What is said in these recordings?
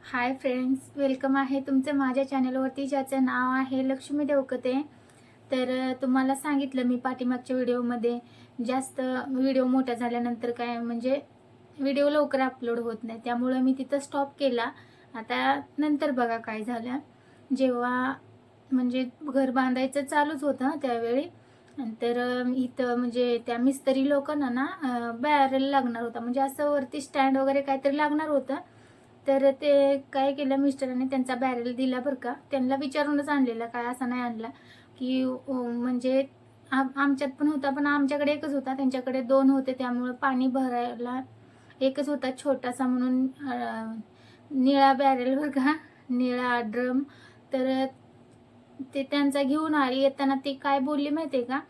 Hi friends, welcome आहे तुमचं माझ्या चॅनलवरती, ज्याचं नाव आहे लक्ष्मी देवकते. तर तुम्हाला सांगितलं मी पाठीमागच्या व्हिडिओमध्ये, जास्त व्हिडिओ मोठा झाल्यानंतर काय म्हणजे व्हिडिओ लवकर अपलोड होत नाही, त्यामुळे मी तिथं स्टॉप केला. आता नंतर बघा काय झालं. जेव्हा म्हणजे घर बांधायचं चालूच होतं त्यावेळी, नंतर इथं म्हणजे त्या मिस्त्री लोकांना ना बॅरल लागणार होता, म्हणजे असं वरती स्टँड वगैरे काहीतरी लागणार होतं. तर ते काय केलं, मिस्टरांनी त्यांचा बॅरल दिला बरं का. त्यांना विचारूनच आणलेला, काय असा नाही आणला की म्हणजे आमच्यात पण होता, पण आमच्याकडे एकच होता, त्यांच्याकडे दोन होते, त्यामुळं पाणी भरायला एकच होता छोटासा म्हणून निळा बॅरल बरं का, निळा ड्रम. तर ते त्यांचा घेऊन आली. येताना ती काय बोलली माहिती आहे का,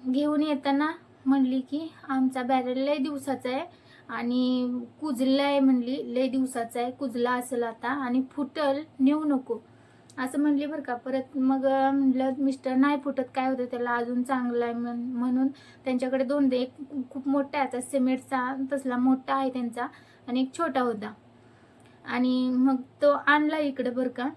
घेऊन येताना म्हणली की आमचा बॅरल लय दिवसाचा आहे आणि कुजला आहे, म्हणली लय दिवसाचा आहे, कुजला असेल आता आणि फुटल, नेऊ नको असं म्हणली बरं का. परत मग म्हटलं मिस्टर नाही फुटत, काय होतं त्याला, अजून चांगला आहे म्हणून त्यांच्याकडे दोन दे, एक खूप मोठा आहे आता सिमेंटचा तसला मोठा आहे त्यांचा, आणि एक छोटा होता. आणि मग तो आणला इकडं बरं का.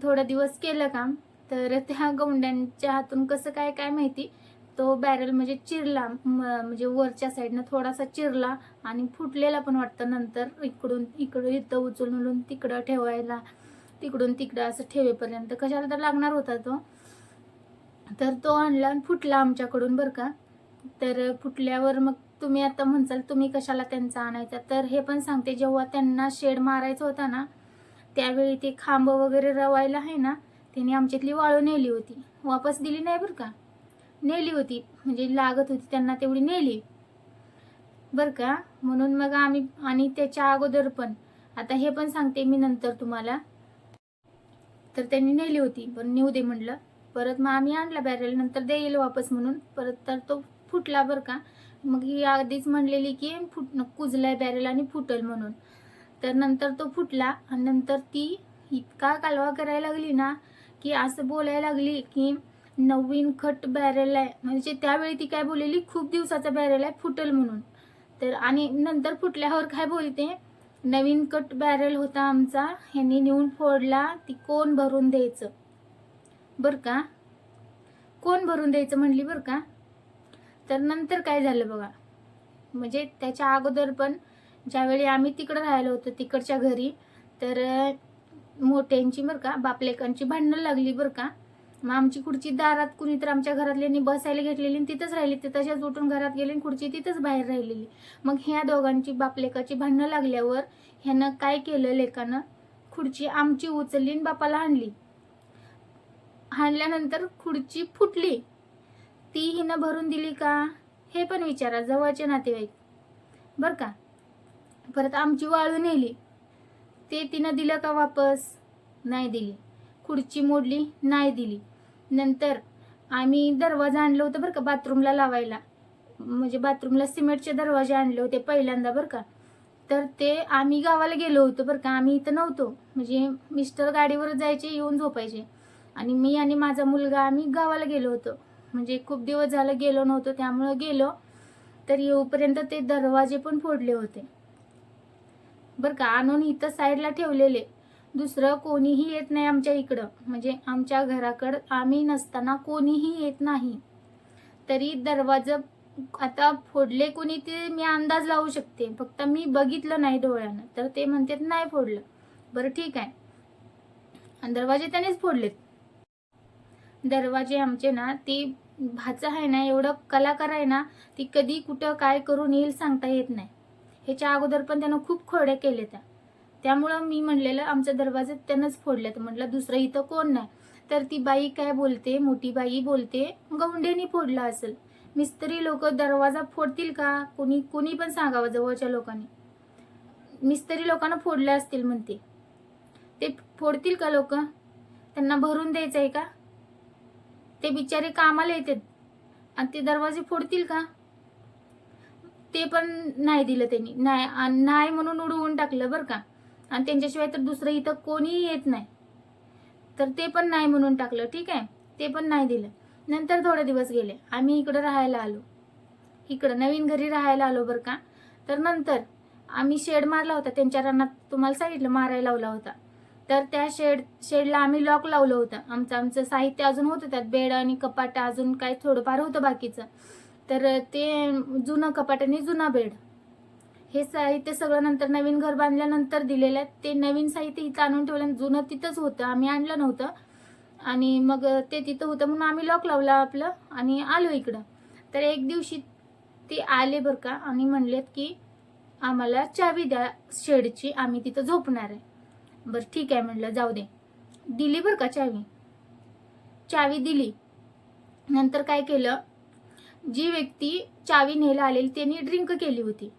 थोडा दिवस केलं काम, तर त्या गौंड्यांच्या हातून कसं काय काय माहिती, तो बॅरल म्हणजे चिरला, म्हणजे वरच्या साईडनं थोडासा चिरला आणि फुटलेला पण वाटतं. नंतर इकडून इथं उचलून तिकडं ठेवायला, तिकडून तिकडं असं ठेवेपर्यंत कशाला तर लागणार होता तो. तर तो आणला आणि फुटला आमच्याकडून बरं का. तर फुटल्यावर मग तुम्ही आता म्हणसाल तुम्ही कशाला त्यांचा आणायचा, तर हे पण सांगते, जेव्हा त्यांना शेड मारायचा होता ना, त्यावेळी ते खांब वगैरे रवायला आहे ना, त्यांनी आमच्यातली वाळू नेली होती, वापस दिली नाही बरं का, नेली होती, म्हणजे लागत होती त्यांना तेवढी नेली बरं का. म्हणून मग आम्ही, आणि त्याच्या अगोदर पण, आता हे पण सांगते मी नंतर तुम्हाला. तर त्यांनी नेली होती, पण नेऊ दे म्हटलं. परत मग आम्ही आणला बॅरल, नंतर देईल वापस म्हणून. परत तर तो फुटला बरं का. मग ही आधीच म्हणलेली की कुजलाय बॅरल आणि फुटल म्हणून. तर नंतर तो फुटला आणि नंतर ती इतका कालवा करायला लागली ना, की असं बोलायला लागली की नवीन खट बॅरल आहे, म्हणजे त्यावेळी ती काय बोललेली, खूप दिवसाचा बॅरल आहे, फुटल म्हणून. तर आणि नंतर फुटल्यावर काय बोलते, नवीन कट बॅरल होता आमचा, ह्यांनी नेऊन फोडला, ती कोण भरून द्यायचं बरं का, कोण भरून द्यायचं म्हणली बरं का. तर नंतर काय झालं बघा, म्हणजे त्याच्या अगोदर पण ज्यावेळी आम्ही तिकडं राहिलो होतो तिकडच्या घरी, तर मोठ्यांची बरं का, बापलेकांची भांडणं लागली बरं का. मग आमची खुर्ची दारात कुणी तर आमच्या घरातल्यांनी बसायला घेतलेली, तिथंच राहिली, ते तशाच उठून घरात गेली, खुर्ची तिथंच बाहेर राहिलेली. मग ह्या दोघांची बापलेकाची भांडणं लागल्यावर ह्यानं काय केलं, लेकानं खुर्ची आमची उचलली आणि बापाला हाणली. हाणल्यानंतर खुर्ची फुटली, ती हिनं भरून दिली का, हे पण विचारा, जवळचे नातेवाईक बरं का. परत आमची वाळू नेली, ते तिनं दिलं का वापस, नाही दिली. खुर्ची मोडली, नाही दिली. नंतर आम्ही दरवाजा आणलं होतं बरं का बाथरूमला लावायला, म्हणजे बाथरूमला सिमेंटचे दरवाजे आणले होते पहिल्यांदा बरं का. तर ते आम्ही गावाला गेलो होतो बरं का, आम्ही इथं नव्हतो, म्हणजे मिस्टर गाडीवर जायचे, येऊन झोपायचे, आणि मी आणि माझा मुलगा आम्ही गावाला गेलो होतो, म्हणजे खूप दिवस झालं गेलो नव्हतो, त्यामुळं गेलो. तर येऊपर्यंत ते दरवाजे पण फोडले होते बरं का, आणून इथं साईडला ठेवलेले. दुसरं कोणीही येत नाही आमच्या इकडं, म्हणजे आमच्या घराकडं आम्ही नसताना कोणीही येत नाही. तरी दरवाजा आता फोडले कोणी ते मी अंदाज लावू शकते, फक्त मी बघितलं नाही डोळ्यानं, तर ते म्हणतात नाही फोडलं. बरं ठीक आहे, आणि दरवाजे त्यानेच फोडलेत. दरवाजे आमचे ना, ती भाचा आहे ना, एवढं कलाकार आहे ना, ती कधी कुठं काय करून येईल सांगता येत नाही. ह्याच्या अगोदर पण त्यानं खूप खोड्या केल्या त्या, त्यामुळं मी म्हणलेलं आमच्या दरवाजे त्यानंच फोडले. तर म्हटलं दुसरं इथं कोण नाही. तर ती बाई काय बोलते, मोठी बाई बोलते, गौंडेनी फोडला असेल. मिस्त्री लोक दरवाजा फोडतील का, कोणी पण सांगावं जवळच्या लोकांनी, मिस्त्री लोकांना फोडले असतील म्हणते. ते फोडतील का लोक, त्यांना भरून द्यायचं आहे का, ते बिचारे कामाला येतात आणि ते दरवाजे फोडतील का. ते पण नाही दिलं त्यांनी, नाही म्हणून उडवून टाकलं बरं का. आणि त्यांच्याशिवाय तर दुसरं इथं कोणीही येत नाही, तर ते पण नाही म्हणून टाकलं. ठीक आहे, ते पण नाही दिलं. नंतर थोडे दिवस गेले, आम्ही इकडं राहायला आलो, इकडं नवीन घरी राहायला आलो बरं का. तर नंतर आम्ही शेड मारला होता त्यांच्या रानात, तुम्हाला सांगितलं मारायला लावला होता. तर त्या शेडला आम्ही लॉक लावलं होतं. आमचं साहित्य अजून होतं त्यात, बेड आणि कपाट अजून काय थोडंफार होतं बाकीचं. तर ते जुनं कपाट आणि जुना बेड, हे साहित्य सगळं नंतर नवीन घर बांधल्यानंतर दिलेलं आहे. ते नवीन साहित्य इथं आणून ठेवलं, जुनं तिथंच होतं, आम्ही आणलं नव्हतं. आणि मग ते तिथं होतं म्हणून आम्ही लॉक लावला आपलं आणि आलो इकडं. तर एक दिवशी ते आले बरं का, आणि म्हणलेत की आम्हाला चावी द्या शेडची, आम्ही तिथं झोपणार आहे. बरं ठीक आहे म्हणलं, जाऊ दे. दिली बरं का चावी दिली. नंतर काय केलं, जी व्यक्ती चावी न्यायला आलेली त्यांनी ड्रिंक केली होती.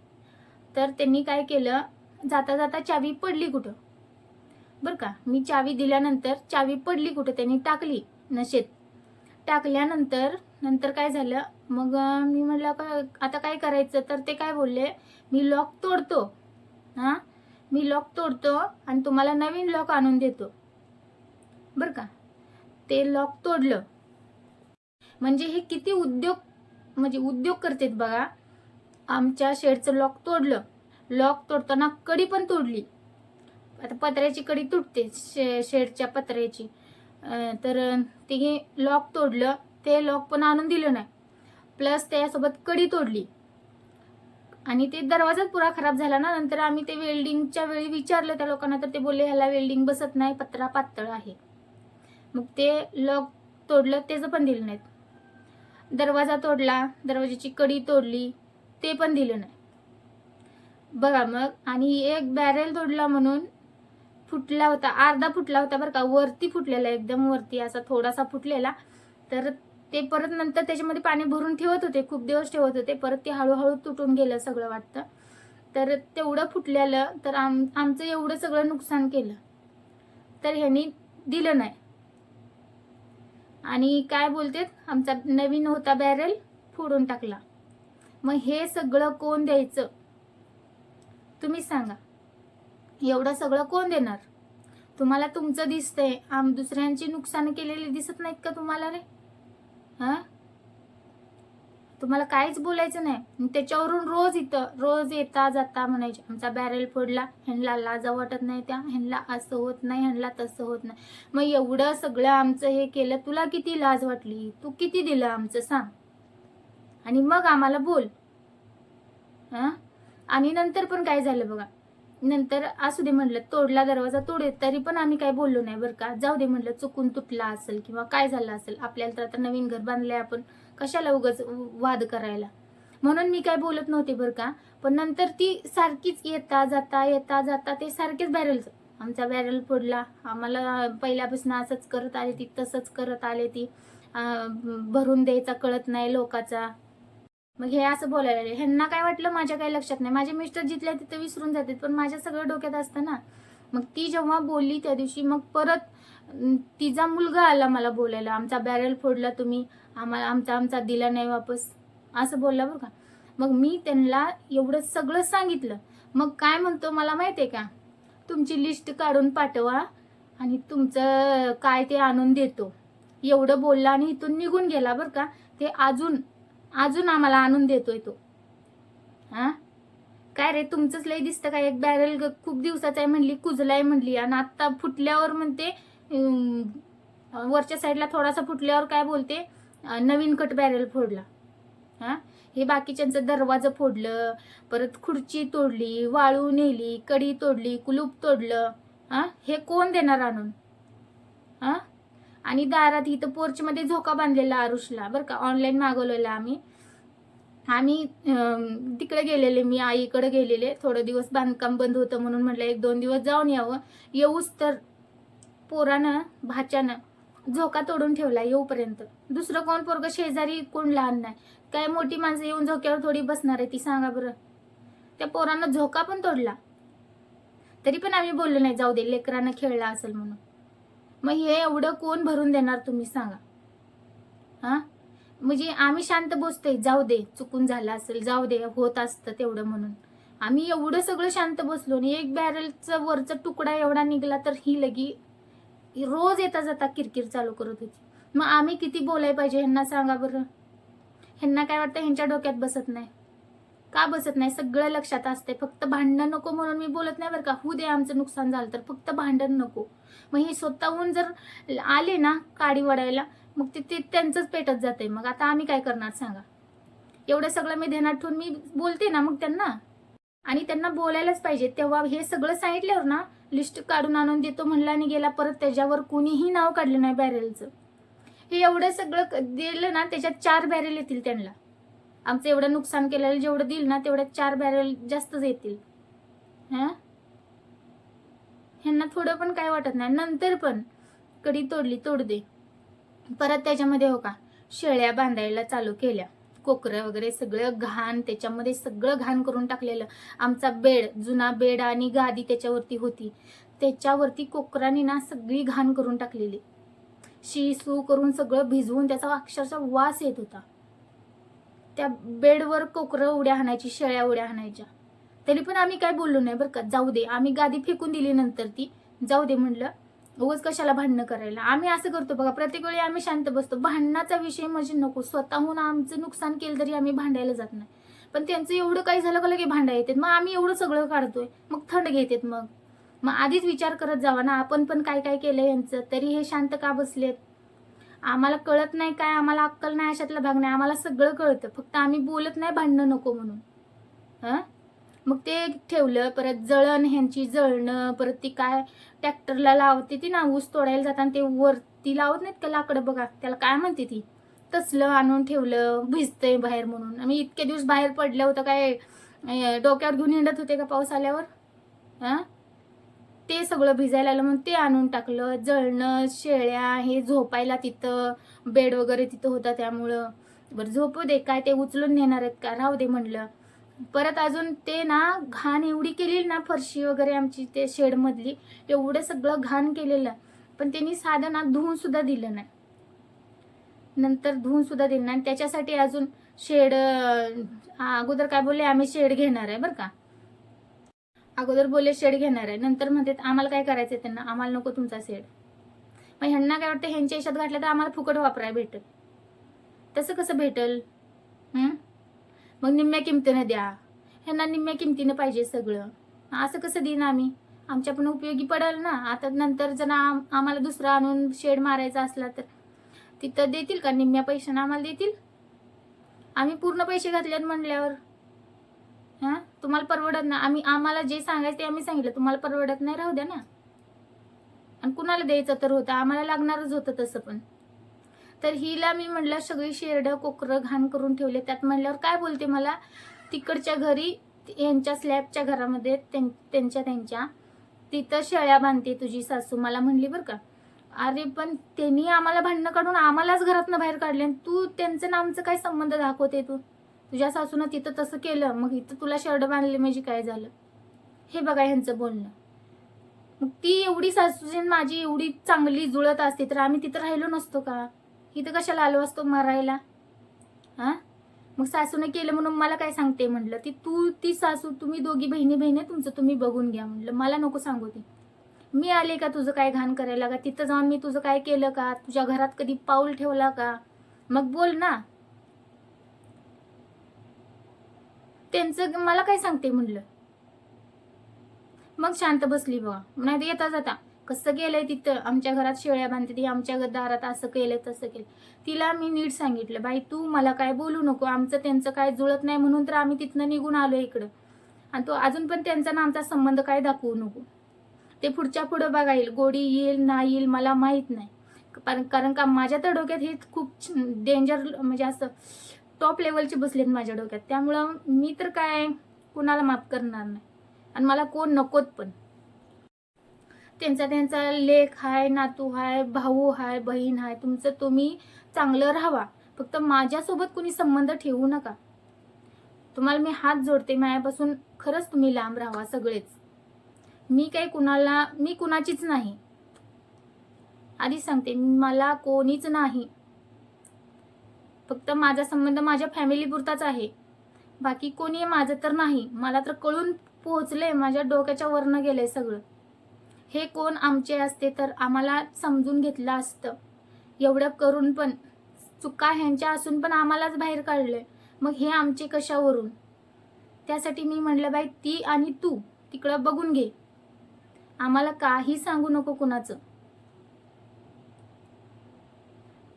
तर त्यांनी काय केलं, जाता जाता चावी पडली कुठं बरं का. मी चावी दिल्यानंतर चावी पडली कुठं, त्यांनी टाकली नशेत. टाकल्यानंतर काय झालं, मग मी म्हटलं आता काय करायचं. तर ते काय बोलले, मी लॉक तोडतो, मी लॉक तोडतो आणि तुम्हाला नवीन लॉक आणून देतो बरं का. ते लॉक तोडलं म्हणजे हे किती उद्योग करतात बघा. आमच्या शेडचं लॉक तोडलं. लॉक तोडताना कडी पण तोडली. आता पत्र्याची कडी तुटते शेडच्या पत्र्याची. तर ते लॉक तोडलं, ते लॉक पण आणून दिलं नाही, प्लस त्यासोबत कडी तोडली. आणि ते दरवाजाच पुरा खराब झाला ना. नंतर आम्ही ते वेल्डिंगच्या वेळी विचारलं त्या लोकांना, तर ते बोलले ह्याला वेल्डिंग बसत नाही, पत्रा पातळ आहे. मग ते लॉक तोडलं, त्याचं पण दिलं नाहीत. दरवाजा तोडला, दरवाजाची कडी तोडली, ते पण दिलं नाही बघा. मग आणि एक बॅरेल तोडला म्हणून फुटला होता, अर्धा फुटला होता बरं का, वरती फुटलेला, एकदम वरती असा थोडासा फुटलेला. तर ते परत नंतर त्याच्यामध्ये पाणी भरून ठेवत होते, खूप दिवस ठेवत होते, परत ते हळूहळू तुटून गेलं सगळं वाटतं. तर तेवढं फुटलेलं, तर आमचं एवढं सगळं नुकसान केलं, तर ह्यांनी दिलं नाही. आणि काय बोलतेत, आमचा नवीन होता बॅरेल फोडून टाकला. मग हे सगळं कोण द्यायचं तुम्ही सांगा. एवढं सगळं कोण देणार तुम्हाला? तुमचं दिसतंय, दुसऱ्यांची नुकसान केलेली दिसत नाहीत का तुम्हाला रे? तुम्हाला काहीच बोलायचं नाही. त्याच्यावरून रोज येता जाता म्हणायचे आमचा बॅरेल फोडला, ह्यांना लाजा वाटत नाही, त्या ह्यांना असं होत नाही, ह्यांना तसं होत नाही. मग एवढं सगळं आमचं हे केलं, तुला किती लाज वाटली? तू किती दिलं आमचं सांग, आणि मग आम्हाला बोल. आणि नंतर पण काय झालं बघा. नंतर असू दे म्हटलं, तोडला दरवाजा तोडे, तरी पण आम्ही काही बोललो नाही बरं का. जाऊ दे म्हटलं, चुकून तुटला असेल किंवा काय झालं असेल, आपल्याला तर आता नवीन घर बांधलंय, आपण कशाला उगाच वाद करायला, म्हणून मी काय बोलत नव्हते बरं का. पण नंतर ती सारखीच येता जाता ते सारखेच आमचा बॅरेल फोडला, आम्हाला पहिल्यापासून असंच करत आले ती, तसंच करत आले ती, भरून द्यायचा कळत नाही लोकाचा. मग हे असं बोलायला लागले. ह्यांना काय वाटलं, माझ्या काही लक्षात नाही, माझे मिस्टर जिथल्या तिथं विसरून जातात, पण माझ्या सगळं डोक्यात असतं ना. मग ती जेव्हा बोलली त्या दिवशी, मग परत तिचा मुलगा आला मला बोलायला, आमचा बॅरेल फोडला तुम्ही, आमचा दिला नाही वापस, असं बोलला बरं का. मग मी त्यांना एवढं सगळं सांगितलं. मग काय म्हणतो मला माहितीये का, तुमची लिस्ट काढून पाठवा आणि तुमचं काय ते आणून देतो, एवढं बोलला आणि इथून निघून गेला बरं का. ते अजून आम्हाला आणून देतोय तो. काय रे, तुमचंच लय दिसतं का, एक बॅरेल खूप दिवसाचा आहे म्हणली, कुजलाय म्हणली, आणि आता फुटल्यावर म्हणते, वरच्या साईडला थोडासा फुटल्यावर काय बोलते, नवीन कट बॅरेल फोडला. हे बाकीच्यांचं दरवाजा फोडलं, परत खुर्ची तोडली, वाळू नेली, कडी तोडली, कुलूप तोडलं. हे कोण देणार आणून? आणि दारात इथं पोर्चमध्ये झोका बांधलेला आरुषला बरं का, ऑनलाईन मागवलेला आम्ही तिकडे गेलेले, मी आईकडे गेलेले, थोडे दिवस बांधकाम बंद होतं म्हणून म्हटलं 1-2 दिवस जाऊन यावं. येऊच तर पोरानं भाच्यानं झोका तोडून ठेवला येऊपर्यंत. दुसरं कोण पोरगं शेजारी कोण लहान नाही, काय मोठी माणसं येऊन झोक्यावर थोडी बसणार आहे ती, सांगा बरं. त्या पोरानं झोका पण तोडला, तरी पण आम्ही बोललो नाही, जाऊ दे लेकरानं खेळला असेल म्हणून. मग हे एवढं कोण भरून देणार तुम्ही सांगा. म्हणजे आम्ही शांत बसतोय, जाऊ दे चुकून झालं असेल, जाऊ दे होत असतं तेवढं म्हणून आम्ही एवढं सगळं शांत बसलो. आणि एक बॅरेलचा वरचा तुकडा एवढा निघला, तर ही लगी रोज येता जाता किरकिर चालू करत होती. मग आम्ही किती बोलाय पाहिजे ह्यांना सांगा बरं. ह्यांना काय वाटतं, ह्यांच्या डोक्यात बसत नाही. का बसत नाही? सगळं लक्षात असते. फक्त भांडणं नको म्हणून मी बोलत नाही बरं का. होऊ दे आमचं नुकसान झालं तर, फक्त भांडण नको. मग ही स्वतःहून जर आले ना काडी वडायला, मग ते त्यांचंच पेटत जाते. मग आता आम्ही काय करणार सांगा? एवढं सगळं मी ध्यानात ठेवून मी बोलते ना मग त्यांना, आणि त्यांना बोलायलाच पाहिजे. तेव्हा हे सगळं सांगितल्यावर ना लिस्ट काढून आणून देतो म्हणला आणि गेला. परत त्याच्यावर कोणीही नाव काढलं नाही बॅरेलचं. हे एवढं सगळं दिलं ना, त्याच्यात 4 बॅरेल येतील त्यांना. आमचं एवढं नुकसान केलेलं जेवढं दिल ना, तेवढ्यात 4 बॅरेल जास्तच येतील. ह्यांना थोडं पण काय वाटत नाही. नंतर पण कडी तोडली तोड दे. परत त्याच्यामध्ये हो का शेळ्या बांधायला चालू केल्या. कोकरं वगैरे सगळं घाण, त्याच्यामध्ये सगळं घाण करून टाकलेलं. आमचा बेड, जुना बेड आणि गादी त्याच्यावरती होती, त्याच्यावरती कोकरांनी ना सगळी घाण करून टाकलेली. शी सू करून सगळं भिजवून त्याचा अक्षरशः वास येत होता. त्या बेडवर कोकरं उड्या हाणायची, शेळ्या उड्या हाणायच्या. तरी पण आम्ही काय बोललो नाही बरं का. जाऊ दे, आम्ही गादी फेकून दिली नंतर ती. जाऊ दे म्हणलं, उगाच कशाला भांडणं करायला. आम्ही असं करतो बघा, प्रत्येक वेळी आम्ही शांत बसतो. भांडणाचा विषय म्हणजे नको. स्वतःहून आमचं नुकसान केलं तरी आम्ही भांडायला जात नाही. पण त्यांचं एवढं काही झालं का लगे भांडा येतात. मग आम्ही एवढं सगळं काढतोय, मग थंड घेतात. मग आधीच विचार करत जावा ना, आपण पण काय काय केलं यांचं, तरी हे शांत का बसलेत. आम्हाला कळत नाही काय, आम्हाला अक्कल नाही अशातला भाग नाही. आम्हाला सगळं कळतं, फक्त आम्ही बोलत नाही भांडणं नको म्हणून. मग ते ठेवलं. परत जळण, ह्यांची जळणं, परत ती काय ट्रॅक्टरला लावते ती ना, ऊस तोडायला जाताना ते वरती लावत नाहीत का लाकडं बघा, त्याला काय म्हणते ती, तसलं आणून ठेवलं. भिजतंय बाहेर म्हणून. आम्ही इतके दिवस बाहेर पडलं होतं, काय डोक्यावर घेऊन हिंडत होते का पाऊस आल्यावर? ते सगळं भिजायला आलं म्हणून ते आणून टाकलं. जळणं, शेळ्या, हे झोपायला तिथं बेड वगैरे तिथं होता, त्यामुळं बरं झोपू दे, काय ते उचलून नेणार आहेत का, राहू दे म्हणलं. परत अजून ते ना घाण एवढी केलेली ना, फरशी वगैरे आमची ते शेडमधली एवढं सगळं घाण केलेलं, पण त्यांनी साधं ना धुवून सुद्धा दिलं नाही. नंतर धुवून सुद्धा दिलं नाही. त्याच्यासाठी अजून शेड, अगोदर काय बोलले, आम्ही शेड घेणार आहे बरं का. अगोदर बोलले शेड घेणार आहे, नंतर म्हणतात आम्हाला काय करायचंय त्यांना, आम्हाला नको तुमचा शेड. मग ह्यांना काय वाटतं, ह्यांच्या यशात घातलं तर आम्हाला फुकट वापरायला भेटेल. तसं कसं भेटल? मग निम्म्या किमतीनं द्या. ह्यांना निम्म्या किमतीनं पाहिजे सगळं. असं कसं देईन आम्ही? आमच्या पण उपयोगी पडेल ना. आता नंतर जर आम्हाला दुसरा आणून शेड मारायचा असला तर तिथं देतील का? निम्म्या पैशानं आम्हाला देतील? आम्ही पूर्ण पैसे घातलेत म्हणल्यावर तुम्हाला परवडत नाही. आम्हाला जे सांगायचं ते आम्ही सांगितलं. तुम्हाला परवडत नाही, राहू द्या ना. आणि कुणाला द्यायचं तर होतं, आम्हाला लागणारच होतं तसं पण. तर हिला मी म्हणलं सगळी शेरडं कोकरं घाण करून ठेवले. त्यात म्हणल्यावर काय बोलते मला, तिकडच्या घरी यांच्या स्लॅबच्या घरामध्ये त्यांच्या तिथं शेळ्या बांधते तुझी सासू, मला म्हणली बरं का. अरे पण त्यांनी आम्हाला भांडणं काढून आम्हालाच घरातनं बाहेर काढले, तू त्यांचं नामचं काय संबंध दाखवते? तू तुझ्या सासूनं तिथं तसं केलं, मग इथं तुला शेरड बांधले म्हणजे काय झालं? हे बघा ह्यांचं बोलणं. मग ती एवढी सासूची माझी एवढी चांगली जुळत असते तर आम्ही तिथं राहिलो नसतो का? इथं कशाला आलो असतो मरायला? मग सासूने केलं म्हणून मला काय सांगते म्हणलं. ती सासू, तुम्ही दोघी बहिणी तुमचं तुम्ही बघून घ्या म्हणलं. मला नको सांगू ती. मी आले का तुझं काय घाण करायला का? तिथं जाऊन मी तुझं काय केलं का? तुझ्या घरात कधी पाऊल ठेवला का? मग बोल ना. त्यांचं मला काय सांगते म्हणलं. मग शांत बसली बघा. नाही येता जाता कसं गेलंय तिथं, आमच्या घरात शेळ्या बांधते ती, आमच्या दारात असं केलं तसं केलं. तिला मी नीट सांगितलं, बाई तू मला काय बोलू नको, आमचं त्यांचं काय जुळत नाही म्हणून तर आम्ही तिथनं निघून आलो इकडं. आणि तो अजून पण त्यांचा ना आमचा संबंध काय दाखवू नको. ते पुढच्या पुढं बघा, येईल गोडी येईल नाही येईल मला माहीत नाही. कारण का माझ्या तर डोक्यात हे खूप डेंजर, म्हणजे असं टॉप लेवलचे बसलेत माझ्या डोक्यात. त्यामुळं मी तर काय कुणाला माफ करणार नाही, आणि मला कोण नकोत पण. त्यांचा लेक हाय, नातू हाय, भाऊ हाय, बहीण हाय. तुमचं तुम्ही चांगलं राहावा, फक्त माझ्यासोबत कुणी संबंध ठेवू नका. तुम्हाला मी हात जोडते, माझ्यापासून खरंच तुम्ही लांब राहावा सगळेच. मी कुणाचीच नाही. आधी सांगते, मला कोणीच नाही. फक्त माझा संबंध माझ्या फॅमिली पुरताच आहे. बाकी कोणी माझं तर नाही. मला तर कळून पोहोचलंय, माझ्या डोक्याच्या वरनं गेलंय सगळं. हे कोण आमचे असते तर आम्हाला समजून घेतलं असतं. एवढं करून पण चुका ह्यांच्या असून पण आम्हालाच बाहेर काढलंय. मग हे आमचे कशावरून? त्यासाठी मी म्हणलं बाई ती आणि तू तिकडं बघून घे, आम्हाला काही सांगू नको कुणाचं.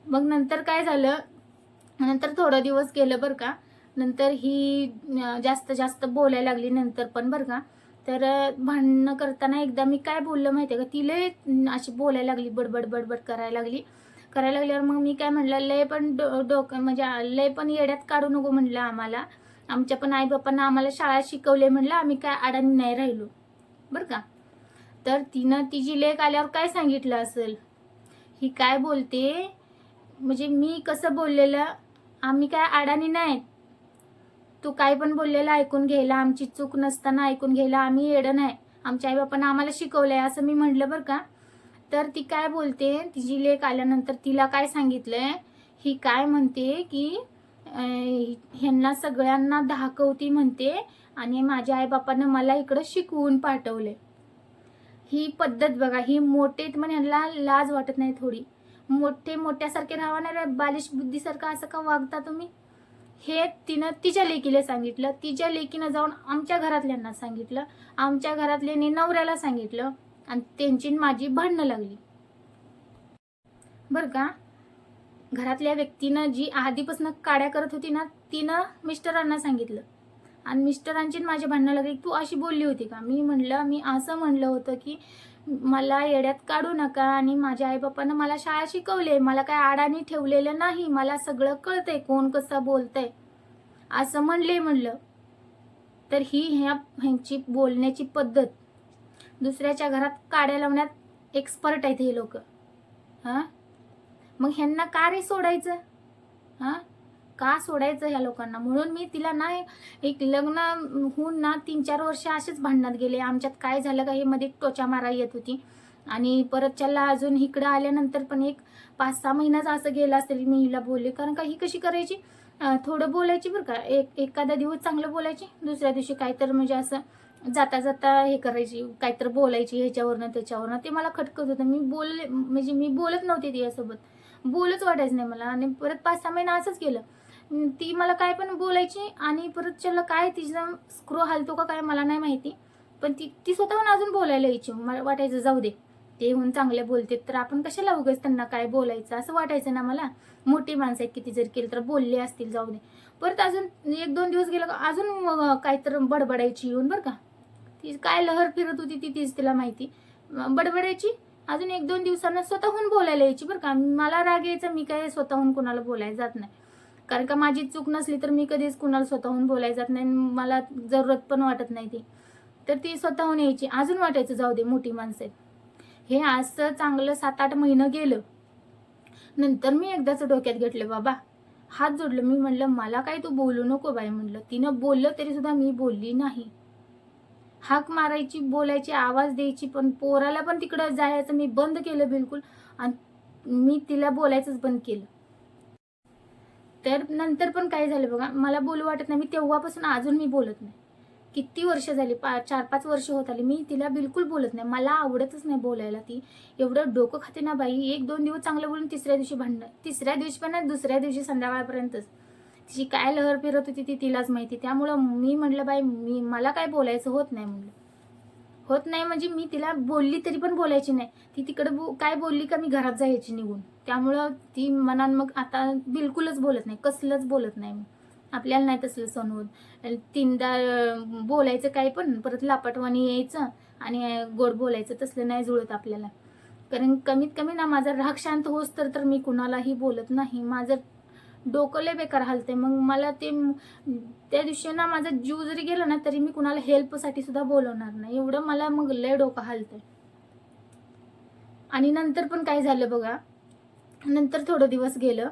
मग नंतर काय झालं, नंतर थोडा दिवस गेलं बरं का. नंतर ही जास्त जास्त बोलायला लागली नंतर पण बरं का. तर भांडणं करताना एकदा मी काय बोललं माहिती आहे का, तिला अशी बोलायला लागली, बडबड बडबड करायला लागल्यावर मग मी काय म्हणलं, लय पण डोकं म्हणजे लय पण येड्यात काढू नको म्हणलं आम्हाला. आमच्या पण आईबापांना आम्हाला शाळा शिकवले म्हणलं, आम्ही काय अडाणी नाही राहिलो बरं का. तर तिनं तिची लेक आल्यावर काय सांगितलं असेल, ही काय बोलते म्हणजे मी कसं बोललेलं, आम्ही काय अडाणी नाहीत, तू काय पण बोललेलं ऐकून घ्यायला, आमची चूक नसताना ऐकून घ्यायला आम्ही येडं नाही, आमच्या आईबापांना आम्हाला शिकवलंय असं मी म्हटलं बरं का. तर ती काय बोलते, तिची लेक आल्यानंतर तिला काय सांगितलंय, ही काय म्हणते की ह्यांना सगळ्यांना धाकवती म्हणते आणि माझ्या आईबापांना मला इकडं शिकवून पाठवले. ही पद्धत बघा, ही मोठे पण ह्यांना लाज वाटत नाही थोडी, मोठे मोठ्यासारखे राहा नाही, बालिश बुद्धीसारखं असं का वागता तुम्ही. हे तिनं तिच्या लेकीला सांगितलं, तिच्या लेकीनं जाऊन आमच्या घरातल्यांना सांगितलं, आमच्या घरातल्यानी नवऱ्याला सांगितलं आणि त्यांची माझी भांडणं लागली बरं का. घरातल्या व्यक्तीनं जी आधीपासून काड्या करत होती ना, तिनं मिस्टरांना सांगितलं आणि मिस्टरांची माझी भांडणं लागली, तू अशी बोलली होती का. मी म्हणलं, मी असं म्हणलं होतं की मला येड्यात काढू नका आणि माझ्या आईबापानं मला शाळा शिकवले, मला काय अडाणी ठेवलेलं नाही, मला सगळं कळतंय कोण कसं बोलतंय असं म्हणलं. तर ह्यांची बोलण्याची पद्धत, दुसऱ्याच्या घरात काड्या लावण्यात एक्सपर्ट आहेत हे लोक. हां मग ह्यांना का रे सोडायचं, हां का सोडायचं ह्या लोकांना. म्हणून मी तिला ना एक लग्न होऊन ना 3-4 वर्ष असेच भांडणात गेले. आमच्यात काय झालं का हे मध्ये टोचा मारा येत होती आणि परत त्याला अजून इकडं आल्यानंतर पण एक 5-6 महिन्याच असं गेलं असेल. मी हिला बोलले, कारण का ही कशी करायची, थोडं बोलायची बरं का, एखादा दिवस चांगलं बोलायची, दुसऱ्या दिवशी काहीतरी म्हणजे असं जाता जाता हे करायची, काहीतरी बोलायची ह्याच्यावरनं त्याच्यावरनं. ते मला खटकत होतं. म्हणजे मी बोलत नव्हते तिच्यासोबत, बोलच वाटायचं नाही मला. आणि परत 5-6 महिना असंच गेलं. ती मला काय पण बोलायची आणि परत चला काय तिचा स्क्रू हालतो का काय मला नाही माहिती, पण ती स्वतःहून अजून बोलायला यायची. मला वाटायचं जाऊ दे, ते होऊन चांगले बोलते तर आपण कशाला उगाच त्यांना काय बोलायचं असं वाटायचं ना मला. मोठी माणसं आहेत, किती जर केलं तर बोलले असतील, जाऊ दे. परत अजून 1-2 दिवस गेलं अजून काहीतरी बडबडायची येऊन बरं का. ती काय लहर फिरत होती तीच तिला माहिती, बडबडायची. अजून 1-2 दिवसांना स्वतःहून बोलायला यायची बरं का. मला राग यायचा, मी काय स्वतःहून कोणाला बोलायला जात नाही, कारण का माझी चूक नसली तर मी कधीच कुणाला स्वतःहून बोलायला जात नाही, मला जरूरत पण वाटत नाही ती. तर ती स्वतःहून यायची, अजून वाटायचं जाऊ दे मोठी माणसं आहेत. हे असं चांगलं 7-8 महिनं गेलं. नंतर मी एकदाच डोक्यात घेतलं, बाबा हात जोडलं, मी म्हणलं मला काय तू बोलू नको बाई म्हणलं. तिनं बोललं तरी सुद्धा मी बोलली नाही. हाक मारायची, बोलायची, आवाज द्यायची, पण पोराला पण तिकडं जायचं मी बंद केलं बिलकुल आणि मी तिला बोलायचंच बंद केलं. तर नंतर पण काय झालं बघा, मला बोलू वाटत नाही, मी तेव्हापासून अजून मी बोलत नाही. किती वर्ष झाली, 4-5 वर्ष होत आली, मी तिला बिलकुल बोलत नाही. मला आवडतच नाही बोलायला. ती एवढं डोकं खाते ना बाई, 1-2 दिवस चांगलं बोलून तिसऱ्या दिवशी भांडणं, तिसऱ्या दिवशी पण नाही, दुसऱ्या दिवशी संध्याकाळपर्यंतच. तिची काय लहर फिरत होती ती तिलाच माहिती. त्यामुळं मी म्हटलं बाई मला काय बोलायचं होत नाही म्हणलं. होत नाही म्हणजे मी तिला बोलली तरी पण बोलायची नाही. ती तिकडं काय बोलली का मी घरात जायची निघून. त्यामुळं ती मनान मग आता बिलकुलच बोलत नाही, कसलंच बोलत नाही मी. आपल्याला नाही तसलं सण होत. 3दा बोलायचं काही पण परत लापटवाणी यायचं आणि गोड बोलायचं, तसलं नाही जुळत आपल्याला. कारण कमीत कमी ना माझा राग शांत होस तर मी कुणालाही बोलत नाही. माझं डोकं लय बेकार हालतंय. मग मला त्या दिवशी ना माझा जीव जरी गेला ना तरी मी कुणाला हेल्पसाठी सुद्धा बोलवणार नाही, एवढं मला मग लय डोकं हालतंय. आणि नंतर पण काय झालं बघा, नंतर थोडं दिवस गेलं,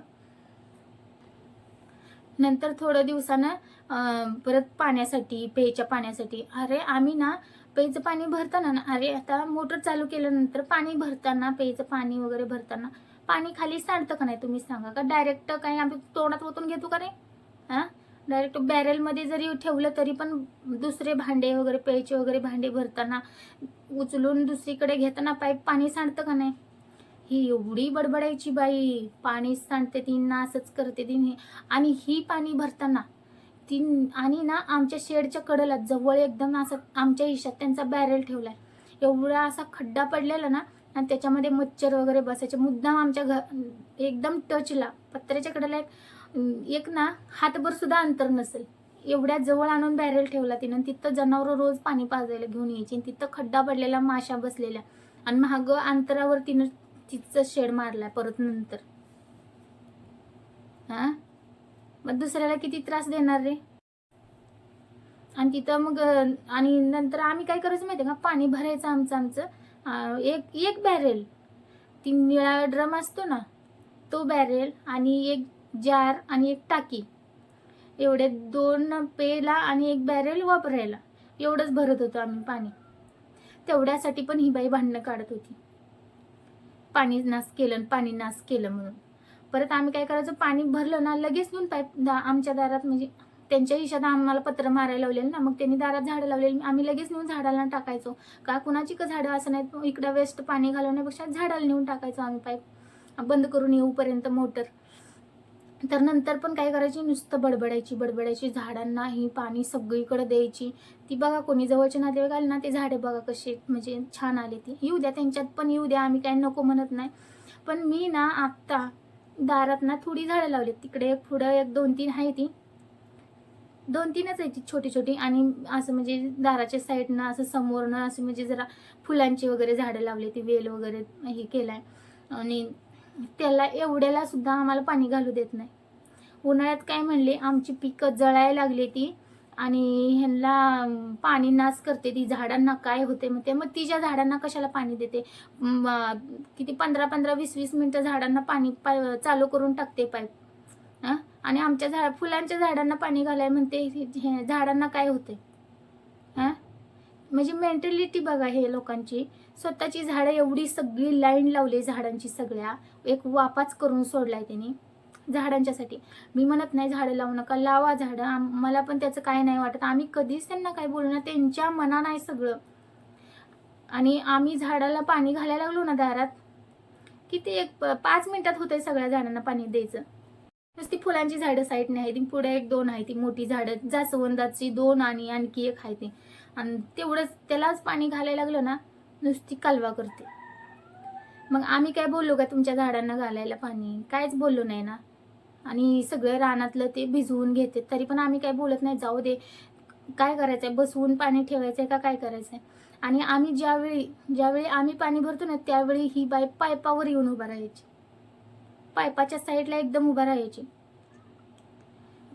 नंतर थोड्या दिवसानं परत पाण्यासाठी, प्यायच्या पाण्यासाठी, अरे आम्ही ना प्यायचं पाणी भरताना ना, अरे आता मोटर चालू केल्यानंतर पाणी भरताना, प्यायचं पाणी वगैरे भरताना पाणी खाली सांडतं का नाही तुम्ही सांगा. का डायरेक्ट काही आम्ही तोंडात ओतून घेतो का रे, हां डायरेक्ट बॅरेलमध्ये जरी ठेवलं तरी पण दुसरे भांडे वगैरे, प्यायचे वगैरे भांडे भरताना उचलून दुसरीकडे घेताना पाईप पाणी सांडतं का नाही. ही एवढी बडबडायची बाई, पाणी सांडते ती, असंच करते ती. आणि ही पाणी भरताना ती आणि ना आमच्या शेडच्या कडेला जवळ एकदम असं आमच्या हिशात त्यांचा बॅरेल ठेवलाय. एवढा असा खड्डा पडलेला ना, आणि त्याच्यामध्ये मच्छर वगैरे बसायचे. मुद्दाम आमच्या एकदम टचला पत्र्याच्या कडेला एक ना हातभर सुद्धा अंतर नसेल एवढ्या जवळ आणून बॅरेल ठेवला तिनं. तिथं जनावरं रोज पाणी पाजायला घेऊन यायची. तिथं खड्डा पडलेला, माशा बसलेल्या, आणि महाग अंतरावर तिनं तिचं शेड मारलाय परत नंतर. हा, मग दुसऱ्याला किती त्रास देणार रे. आणि तिथं मग आणि नंतर आम्ही काय करायचं माहिती का, पाणी भरायचं आमचं एक एक बॅरेल, ती निळा ड्रम असतो ना तो बॅरेल, आणि एक जार आणि एक टाकी, एवढे 2 पेला आणि एक बॅरेल वापरायला, एवढंच भरत होतो आम्ही पाणी. तेवढ्यासाठी पण ही बाई भांडणं काढत होती, पाणी नास केलं पाणी नास केलं म्हणून. परत आम्ही काय करायचो, पाणी भरलं ना लगेच दोन पाईप आमच्या दारात, म्हणजे त्यांच्या हिशात आम्हाला पत्र मारायला लावलेलं ना, मग त्यांनी दारात झाडं लावलेली, आम्ही लगेच नेऊन झाडाला टाकायचो. का कुणाची का झाडं असं नाही, इकडं वेस्ट पाणी घालवण्यापेक्षा झाडाला नेऊन टाकायचो आम्ही पाईप बंद करून येऊपर्यंत मोटर. तर नंतर पण काय करायची, नुसतं बडबडायची झाडांना ही पाणी सगळीकडे द्यायची. ती बघा कोणी जवळचे नातेवाईक आले ना, ते झाडे बघा कसे म्हणजे छान आले, ती येऊ द्या, त्यांच्यात पण येऊ द्या, आम्ही काही नको म्हणत नाही. पण मी ना आत्ता दारात ना थोडी झाडं लावली, तिकडे एक पुढं एक 2-3 आहे, ती 2-3च आहे ती छोटी छोटी, आणि असं म्हणजे दाराच्या साईडनं असं समोरनं असं म्हणजे जरा फुलांची वगैरे झाडं लावली, ती वेल वगैरे हे केलाय. आणि त्याला एवढ्याला सुद्धा आम्हाला पाणी घालू देत नाही. उन्हाळ्यात काय म्हणले, आमची पिकं जळायला लागली ती, आणि ह्यांना पाणी नास करते ती, झाडांना काय होते मग ते, मग तिच्या झाडांना कशाला पाणी देते. किती 15-15, 20-20 मिनिटं झाडांना पाणी चालू करून टाकते पाईप. आणि आमच्या फुलांच्या झाडांना पाणी घालाय म्हणते, झाडांना काय होते. म्हणजे मेंटॅलिटी बघा हे लोकांची. स्वतःची झाडं एवढी सगळी लाईन लावली झाडांची, सगळ्या एक वापाच करून सोडलाय त्यांनी झाडांच्यासाठी. मी म्हणत नाही झाडं लावू नका, लावा झाडं, मला पण त्याचं काय नाही वाटत. आम्ही कधीच त्यांना काय बोलू ना, त्यांच्या मना नाही सगळं. आणि आम्ही झाडाला पाणी घालायला लागलो ना दारात, किती एक 5 मिनिटात होतंय सगळ्या झाडांना पाणी द्यायचं. नुसती फुलांची झाडं साईडने आहे, ती पुढे 1-2 आहे ती मोठी झाडं, जास्वंदाची 2 आणि आणखी एक आहे ती, आणि तेवढंच त्यालाच पाणी घालायला लागलं ना नुसती कालवा करते. मग आम्ही काय बोललो का तुमच्या झाडांना घालायला पाणी, कायच बोललो नाही ना. आणि सगळं रानातलं ते भिजवून घेते, तरी पण आम्ही काय बोलत नाही, जाऊ दे, काय करायचंय, बसवून पाणी ठेवायचंय का काय करायचंय. आणि आम्ही ज्यावेळी आम्ही पाणी भरतो ना, त्यावेळी ही बाई पाईपावर येऊन उभा राहायची, पाईपाच्या साईडला एकदम उभा राहायची.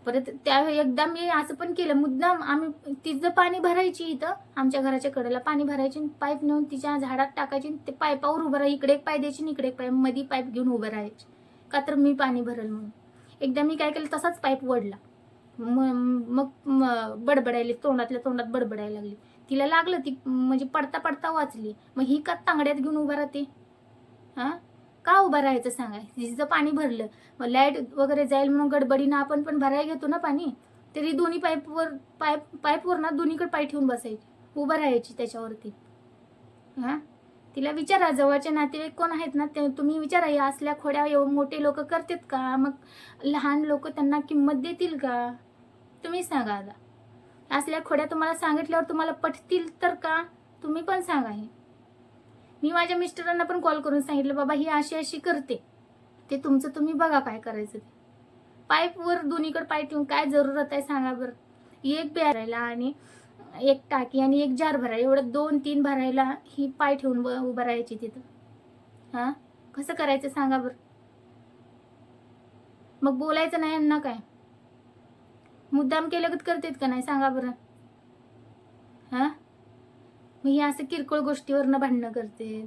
परत त्यावेळी एकदा मी असं पण केलं, मुद्दाम आम्ही तिचं पाणी भरायची, इथं आमच्या घराच्या कडेला पाणी भरायची, पाईप नेऊन तिच्या झाडात टाकायची, ते पाईपावर उभं राहायची, इकडे एक पाय द्यायची, इकडे एक पाय, मध्ये पाईप घेऊन उभं राहायची, का तर मी पाणी भरल म्हणून. एकदा मी काय केलं, तसाच पाईप वडला, मग बडबडायली, तोंडातल्या तोंडात बडबडायला लागली. तिला लागलं, ती म्हणजे पडता पडता वाचली. मग ही का तांगड्यात घेऊन उभा राहते. का उभं राहायचं सांगा. तिचं पाणी भरलं, मग लाईट वगैरे जाईल म्हणून गडबडीनं आपण पण भरायला घेतो ना पाणी, तरी दोन्ही पाईपवर ना दोन्हीकडे पाय ठेवून बसायची, उभं राहायची त्याच्यावरती. तिला विचारा, जवळचे नातेवाईक कोण आहेत ना ते तुम्ही विचारा, या असल्या खोड्या मोठे लोक करतात का, मग लहान लोक त्यांना किंमत देतील का, तुम्ही सांगा. आता असल्या खोड्या तुम्हाला सांगितल्यावर तुम्हाला पटतील तर का, तुम्ही पण सांगा. हे मी माझ्या मिस्टरांना पण कॉल करून सांगितलं, बाबा ही अशी अशी करते, ते तुमचं तुम्ही बघा काय करायचं. पाईपवर दोन्हीकडे पाय ठेवून काय जरूरत आहे सांगा बरं. एक भरायला आणि एक टाकी आणि एक जार भरायला, एवढं 2-3 भरायला ही पाय ठेवून उभं राहायची तिथं. कसं करायचं सांगा बरं. मग बोलायचं नाही यांना काय, मुद्दाम केलं करतेत का नाही सांगा बरं. मग ही असं किरकोळ गोष्टीवरनं भांडणं करते,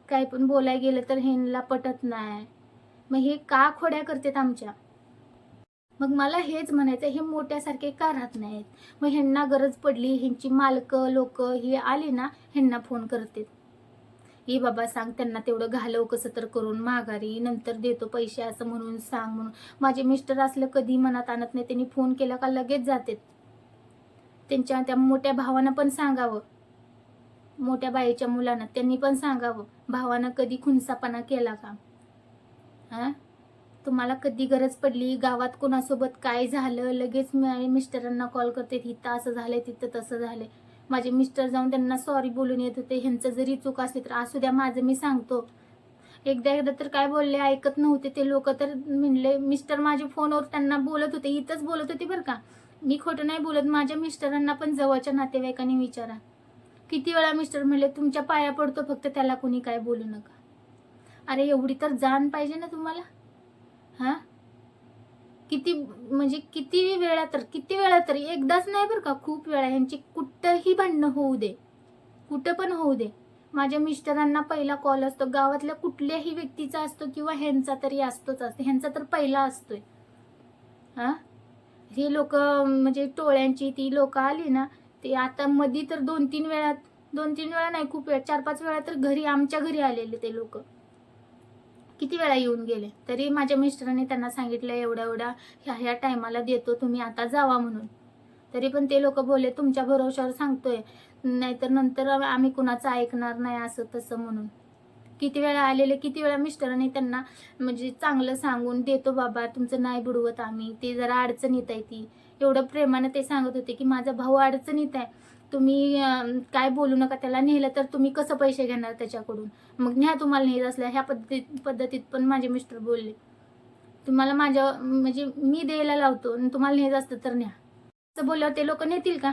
काय पण बोलायला गेलं तर ह्यांना पटत नाही. मग हे का खोड्या करतात आमच्या. मग मला हेच म्हणायचं, हे मोठ्यासारखे का राहत नाहीत. मग ह्यांना गरज पडली, ह्यांची मालकं लोक हे आली ना, ह्यांना फोन करतात, ये बाबा सांग त्यांना तेवढं घालव कसं तर करून माघारी, नंतर देतो पैसे असं म्हणून सांग म्हणून. माझे मिस्टर असलं कधी मनात आणत नाही, त्यांनी फोन केला का लगेच जातात. त्यांच्या त्या मोठ्या भावानं पण सांगावं, मोठ्या बाईच्या मुलानं त्यांनी पण सांगावं, भावानं कधी खुनसापणा केला का. तुम्हाला कधी गरज पडली, गावात कोणासोबत काय झालं, लगेच मिस्टरांना कॉल करते, इथं असं झालंय, तिथं तसं झालंय. माझे मिस्टर जाऊन त्यांना सॉरी बोलून येत होते. ह्यांचं जरी चूक असली तर असू द्या, माझं मी सांगतो. एकदा तर काय बोलले, ऐकत नव्हते ते लोक. तर म्हणले, मिस्टर माझे फोनवर त्यांना बोलत होते, इथंच बोलत होते बरं का, मी खोटं नाही बोलत. माझ्या मिस्टरांना पण जवळच्या नातेवाईकांनी विचारा. किती वेळा मिस्टर म्हणले, तुमच्या पाया पडतो, फक्त त्याला कोणी काय बोलू नका. अरे एवढी तर जाण पाहिजे ना तुम्हाला. हा, किती म्हणजे किती वेळा तर एकदाच नाही बरं का, खूप वेळा. यांची कुठंही भांडणं होऊ दे, कुठं पण होऊ दे, माझ्या मिस्टरांना पहिला कॉल असतो. गावातल्या कुठल्याही व्यक्तीचा असतो किंवा ह्यांचा तरी असतोच असतो. ह्यांचा तर पहिला असतोय. हा, ही लोक म्हणजे टोळ्यांची ती लोक आली ना, ते आता मधी तर 2-3 वेळा नाही, खूप वेळा, 4-5 वेळा तर आमच्या घरी आलेले ते लोक. किती वेळा येऊन गेले. तरी माझ्या मिस्टरांनी त्यांना सांगितलं, एवढा ह्या टायमाला देतो, तुम्ही आता जावा म्हणून. तरी पण ते लोक बोलले, तुमच्या भरोशावर सांगतोय, नाहीतर नंतर आम्ही कुणाचं ऐकणार नाही, असं तसं म्हणून. किती वेळा आलेले, किती वेळा मिस्टरांनी त्यांना म्हणजे चांगलं सांगून, देतो बाबा, तुमचं नाही बुडवत आम्ही, ते जरा अडचणीत आहे ती. एवढं प्रेमाने ते सांगत होते की माझा भाऊ अडचणीत आहे, तुम्ही काय बोलू नका, त्याला नेलं तर तुम्ही कसं पैसे घेणार त्याच्याकडून, मग न्या तुम्हाला नेत असल्या. ह्या पद्धतीत पण माझे मिस्टर बोलले, तुम्हाला माझ्या म्हणजे मी द्यायला लावतो आणि तुम्हाला नेत असतं तर न्या. असं बोलल्यावर ते लोक नेतील का?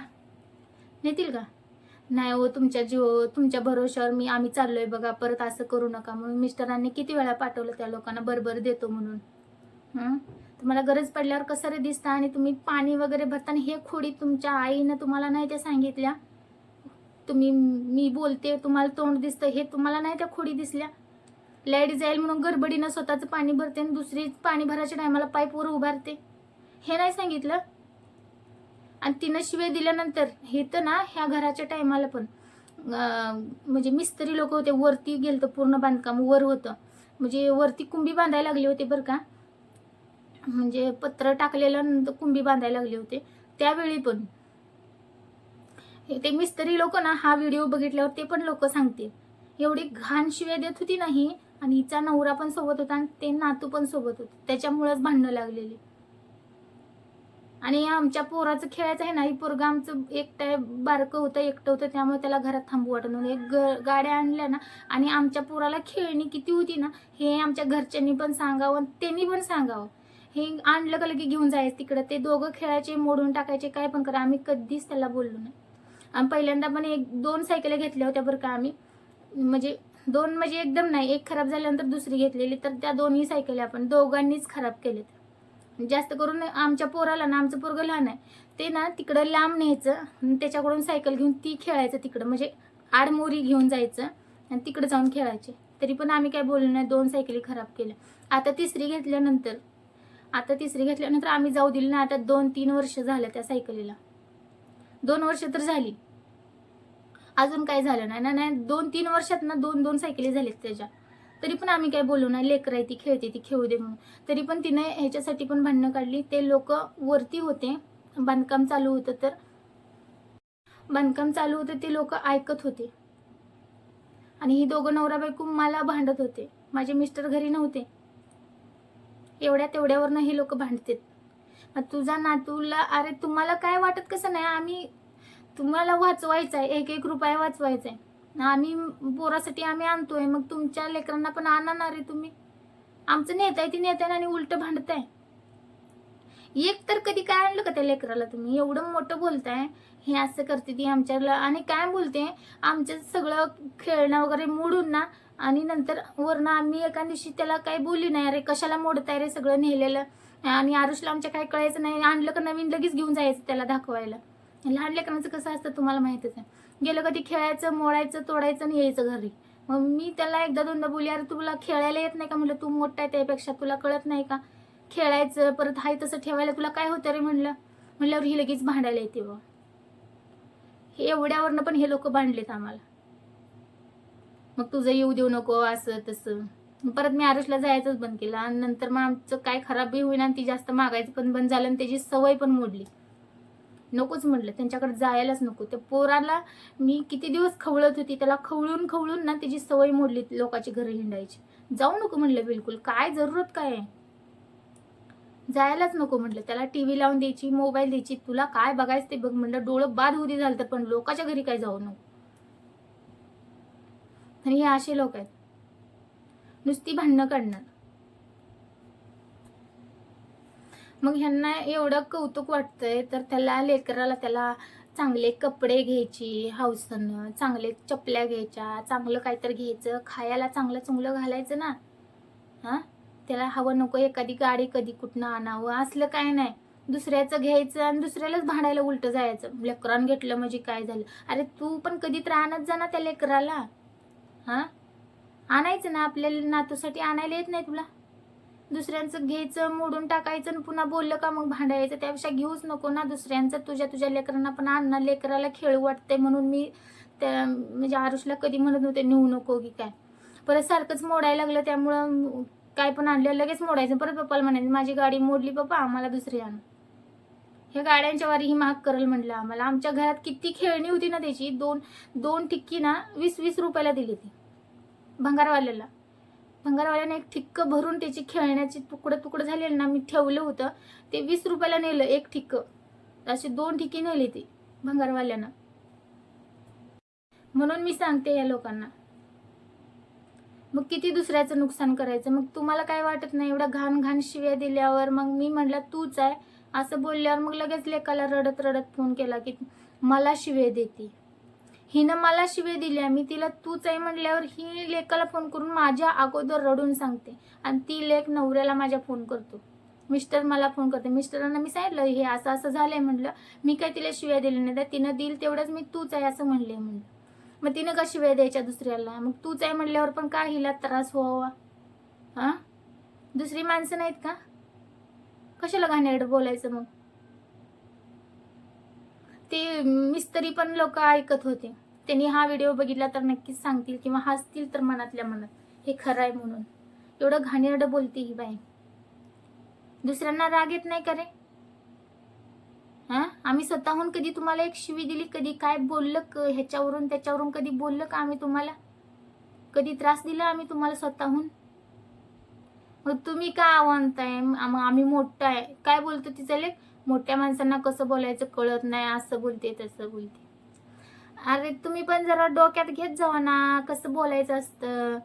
नाही हो, तुमच्या भरोशावर आम्ही चाललोय बघा, परत असं करू नका म्हणून. मिस्टरांनी किती वेळा पाठवलं त्या लोकांना, बरोबर देतो म्हणून. तुम्हाला गरज पडल्यावर कसं रे दिसतं. आणि तुम्ही पाणी वगैरे भरताना हे खोडी तुमच्या आईनं तुम्हाला नाही त्या सांगितल्या. मी बोलते, तुम्हाला तोंड दिसतं, हे तुम्हाला नाही त्या खोडी दिसल्या. लाईट जाईल म्हणून गडबडीनं स्वतःचं पाणी भरते आणि दुसरी पाणी भरायच्या टायमाला पाईपवर उभारते, हे नाही सांगितलं. आणि तिनं शिवे दिल्यानंतर हे तर ना, ह्या घराच्या टायमाला पण म्हणजे मिस्त्री लोक होते, वरती गेलतं, पूर्ण बांधकाम वर होतं, म्हणजे वरती कुंभी बांधायला लागली होती बरं का, म्हणजे पत्र टाकलेलं नंतर कुंभी बांधायला लागले होते. त्यावेळी पण ते मिस्त्री लोक ना, हा व्हिडिओ बघितल्यावर ते पण लोक सांगतील, एवढी घाण शिव्या देत होती नाही. आणि हिचा नवरा पण सोबत होता आणि ते नातू पण सोबत होते, त्याच्यामुळेच भांडणं लागलेली. आणि आमच्या पोराचं खेळायचं आहे ना, ही पोरगा आमचं बारकं होतं, एकटं होतं, त्यामुळे त्याला घरात थांबू वाटत नव्हतं. गाड्या आणल्या ना, आणि आमच्या पोराला खेळणी किती होती ना, हे आमच्या घरच्यांनी पण सांगावं, त्यांनी पण सांगावं. हे आणलं का लगे घेऊन जायचं तिकडं, ते दोघं खेळायचे, मोडून टाकायचे, काय पण करा. आम्ही कधीच त्याला बोललो नाही. आणि पहिल्यांदा पण 1-2 सायकली घेतल्या होत्या बरं का आम्ही, म्हणजे 2 म्हणजे एकदम नाही, एक खराब झाल्यानंतर दुसरी घेतलेली, तर त्या दोन्ही सायकली आपण दोघांनीच खराब केलेत. जास्त करून आमच्या पोराला ना, आमचं पोरगं लहान आहे, ते ना तिकडं लांब न्यायचं, त्याच्याकडून सायकल घेऊन ती खेळायचं तिकडं, म्हणजे आडमोरी घेऊन जायचं आणि तिकडं जाऊन खेळायचे. तरी पण आम्ही काय बोललो नाही, 2 सायकली खराब केल्या. आता तिसरी घेतल्यानंतर आम्ही जाऊ दिली नाही. आता 2-3 वर्ष झालं त्या सायकलीला, 2 वर्ष तर झाली, अजून काय झालं नाही ना. नाही, 2-3 वर्षात ना 2-2 सायकली झालीत त्याच्या. तरी पण आम्ही काय बोलू नाही, लेकर आहे ती, खेळते ती, खेळू दे म्हणून. तरी पण तिने ह्याच्यासाठी पण भांडणं काढली. ते लोक वरती होते, बांधकाम चालू होतं, ते लोक ऐकत होते. आणि ही दोघं नवरा बायको मला भांडत होते, माझे मिस्टर घरी नव्हते. एवढ्या तेवढ्यावरनं हे लोक भांडतात. मग तुझा नातूला, अरे तुम्हाला काय वाटत कसं नाही, आम्ही तुम्हाला वाचवायचं आहे, 1-1 रुपया वाचवायचा आहे. आम्ही पोरासाठी आम्ही आणतोय, मग तुमच्या लेकरांना पण आणणार आहे तुम्ही. आमचं नेताय ती नेताय आणि उलट भांडताय. एक तर कधी काय आणलं का त्या लेकराला तुम्ही, एवढं मोठं बोलताय, हे असं करते ती आमच्याला. आणि काय बोलते, आमचं सगळं खेळणं वगैरे मोडून ना, आणि नंतर वरनं आम्ही एका दिवशी त्याला काही बोलली नाही, अरे कशाला मोडताय रे सगळं नेलेलं. आणि आरुषला आमच्या काय कळायचं नाही, आणलं का नवीन लगेच घेऊन जायचं त्याला दाखवायला. लहान लेकरांचं कसं असतं तुम्हाला माहितच आहे. गेलं कधी खेळायचं, मोडायचं, तोडायचं आणि यायचं घरी. मग मी त्याला 1-2दा बोलली, अरे तुला खेळायला येत नाही का म्हणलं, तू मोठा आहे त्यापेक्षा, तुला कळत नाही का खेळायचं, परत हाय तसं ठेवायला तुला काय होतं रे म्हणल्यावर ही लगेच भांडायला येते बा. हे एवढ्यावरनं पण हे लोक भांडलेत आम्हाला. मग तुझं येऊ देऊ नको असं तसं. परत मी आरुषला जायचंच बंद केलं. आणि नंतर मग आमचं काय खराब बी होईना आणि ती जास्त मागायचं पण बंद झालं आणि त्याची सवय पण मोडली. नकोच म्हटलं, त्यांच्याकडे जायलाच नको. त्या पोराला मी किती दिवस खवळत होती, त्याला खवळून ना त्याची सवय मोडली लोकांची घरं हिंडायची. जाऊ नको म्हणलं बिलकुल, काय जरूरत काय आहे. जायलाच नको म्हटलं. त्याला टीव्ही लावून द्यायची, मोबाईल द्यायची, तुला काय बघायचं ते बघ म्हटलं. डोळं बाद होती झालं तर, पण लोकांच्या घरी काय जाऊ नको. आणि हे असे लोक आहेत, नुसती भांडणं काढणार. मग ह्यांना एवढं कौतुक वाटतंय तर त्याला लेकराला त्याला चांगले कपडे घ्यायची हौसनं, चांगले चपल्या घ्यायच्या, चांगलं काहीतरी घ्यायचं, खायला चांगलं चुंगलं घालायचं ना. हा, त्याला हवं नको एखादी गाडी कधी कुठनं आणावं असलं काय नाही. दुसऱ्याचं घ्यायचं आणि दुसऱ्यालाच भांडायला उलट जायचं. लेकरानं घेतलं म्हणजे काय झालं? अरे तू पण कधी तर आणत जा ना त्या लेकराला. हा, आणायचं ना, आपल्या नातूसाठी आणायला येत नाही तुला? दुसऱ्यांचं घ्यायचं, मोडून टाकायचं आणि पुन्हा बोललं का मग भांडायचं. त्यापेक्षा घेऊच नको ना दुसऱ्यांचं. तुझ्या लेकरांना पण आण ना. लेकराला खेळू वाटतंय म्हणून मी त्या म्हणजे आरुषला कधी म्हणत होते नेऊ नको की काय. परत सारखंच मोडायला लागलं, त्यामुळं काय पण आणलं लगेच मोडायचं. परत पप्पाला म्हणायचं माझी गाडी मोडली पप्पा, आम्हाला दुसरी आण. ह्या गाड्यांच्या वारी ही महाग करल म्हटलं आम्हाला. आमच्या घरात किती खेळणी होती ना त्याची. दोन टिक्की ना 20-20 रुपयाला दिली ती भंगारवाल्याला. भंगारवाल्याने एक ठिक्क भरून त्याची खेळण्याची तुकडं झालेलं ना, मी ठेवलं होतं ते 20 रुपयाला नेलं एक ठिक्क. अशी 2 ठिक्की नेली ती भंगारवाल्यानं. म्हणून मी सांगते या लोकांना, मग किती दुसऱ्याचं नुकसान करायचं. मग तुम्हाला काय वाटत नाही एवढं घाण शिव्या दिल्यावर? मग मी म्हटलं तूच आहे असं बोलल्यावर मग लगेच लेकाला रडत फोन केला की मला शिव्या देते. हिनं मला शिव्या दिल्या, मी तिला तूच आहे म्हटल्यावर ही लेकाला फोन करून माझ्या अगोदर रडून सांगते. आणि ती लेक नवऱ्याला माझ्या फोन करतो. मिस्टर मला फोन करते. मिस्टरांना मी सांगितलं हे असं झालंय म्हटलं. मी काय तिला शिव्या दिल्या नाही, तर तिनं दिल तेवढंच मी तूच आहे असं म्हणले म्हणलं. मग तिनं का शिव्या द्यायच्या दुसऱ्याला? मग तूच आहे म्हणल्यावर पण का हिला त्रास व्हावा? हा, दुसरी माणसं नाहीत का? कशाला घाणेरडं बोलायचं? मग ते मिस्त्री पण लोक ऐकत होते. त्यांनी हा व्हिडिओ बघितला तर नक्कीच सांगतील किंवा हसतील तर मनातल्या मनात हे खरं आहे म्हणून. एवढं घाणेरडं बोलते ही बाई. दुसऱ्यांना राग येत नाही का रे? हा, आम्ही स्वतःहून कधी तुम्हाला एक शिवी दिली? कधी काय बोललं ह्याच्यावरून त्याच्यावरून कधी बोललं का आम्ही तुम्हाला? कधी त्रास दिला आम्ही तुम्हाला स्वतःहून? मग तुम्ही का म्हणताय आम्ही मोठं आहे? काय बोलतो तिचं लेक? मोठ्या माणसांना कसं बोलायचं कळत नाही, असं बोलते तसं बोलते. अरे तुम्ही पण जरा डोक्यात घेत जावा ना, कसं बोलायचं असतं.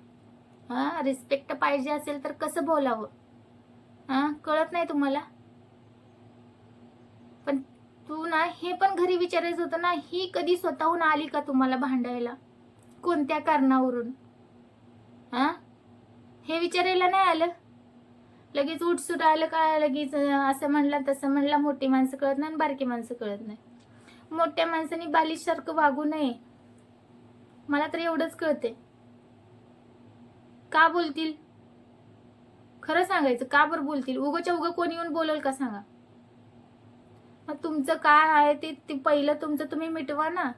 हा, रिस्पेक्ट पाहिजे असेल तर कसं बोलावं? हा, कळत नाही तुम्हाला? पण तू ना हे पण घरी विचारायचं होतं ना, ही कधी स्वतःहून आली का तुम्हाला भांडायला? कोणत्या कारणावरून? हा, हे विचारायला नाही आलं? लगेच उठसूट आलं का लगेच असं म्हणला तसं म्हणला. मोठी माणसं कळत नाही आणि बारकी माणसं कळत नाही. मोठ्या माणसांनी बालिशसारखं वागू नये, मला तर एवढंच कळते. का बोलतील? खरं सांगायचं, का बरं बोलतील? उगच्या उगं कोणी येऊन बोलल का सांगा? मग तुमचं काय आहे ते पहिलं तुमचं तुम्ही मिटवा ना.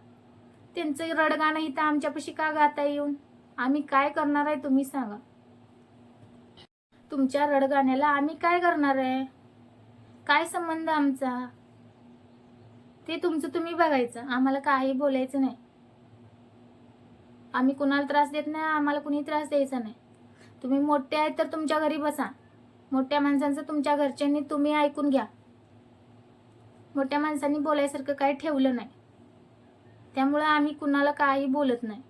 त्यांचं रडगाणं इथं आमच्यापाशी का गाता येऊन? आम्ही काय करणार आहे तुम्ही सांगा? तुमच्या रडगाण्याला आम्ही काय करणार आहे? काय संबंध आमचा? ते तुमचं तुम्ही बघायचं, आम्हाला काही बोलायचं नाही. आम्ही कुणाला त्रास देत नाही, आम्हाला कुणी त्रास द्यायचा नाही. तुम्ही मोठे आहेत तर तुमच्या घरी बसा. मोठ्या माणसांचं तुमच्या घरच्यांनी तुम्ही ऐकून घ्या. मोठ्या माणसांनी बोलायसारखं काही ठेवलं नाही, त्यामुळे आम्ही कुणाला काही बोलत नाही.